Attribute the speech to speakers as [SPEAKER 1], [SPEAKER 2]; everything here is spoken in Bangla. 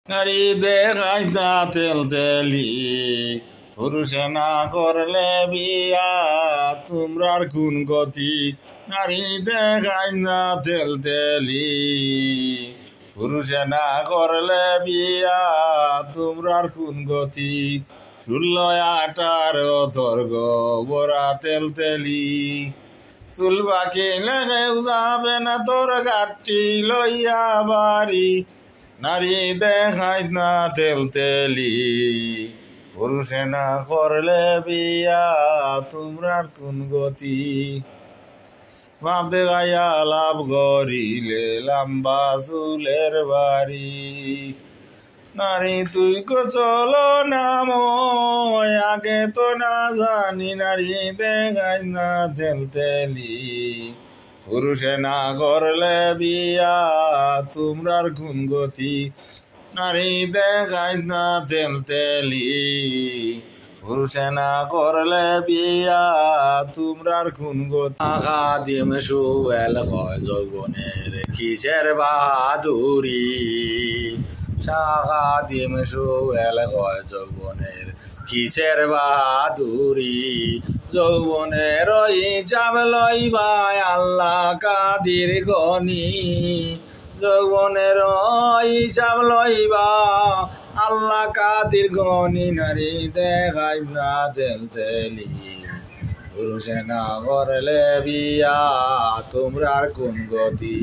[SPEAKER 1] নারী দেখাই না তেল তেলি, পুরুষে না করলে বিয়া তোমরার কোন গতি। নারী দেখাই না তেল তেলি, পুরুষে না করলে বিয়া তোমরার কোন গতি। 16-18 তর্গ বরা তেল তেলি, চুল বাকি লেগেও যাবে না তোর গাঠি লইয়া বাড়ি। নারী দেখাই না তেল তেলি, পুরুষে না করলে বিয়া তোমরার কোন গতি। বাপ দেখাইয়া লাভ গরিলে লম্বা চুলের বাড়ি। নারী তুই চলো নাম আগে তো না জানি। নারী দেখাই না তেল তেলি, পুরুষে না করলে বিয়া তোমরার কোন গতি। নারী দেখাই না তেল তেলি, পুরুষে না করলে বিয়া তোমরার কোন গতি। খাদিম সুয়েল কয় যৌবনের কিসের বাহাদুরি। খাদিম সুয়েল কয় যৌবনের কিসের বাহাদুরি। যৌবনের হিসাব লইবা আল্লাহ কাদির গনি। যৌবনের হিসাব লইবা আল্লাহ কাদির গনি। নারী দেখাই না তেল তেলি, পুরুষে না করলে বিয়া তোমরার কোন গতি।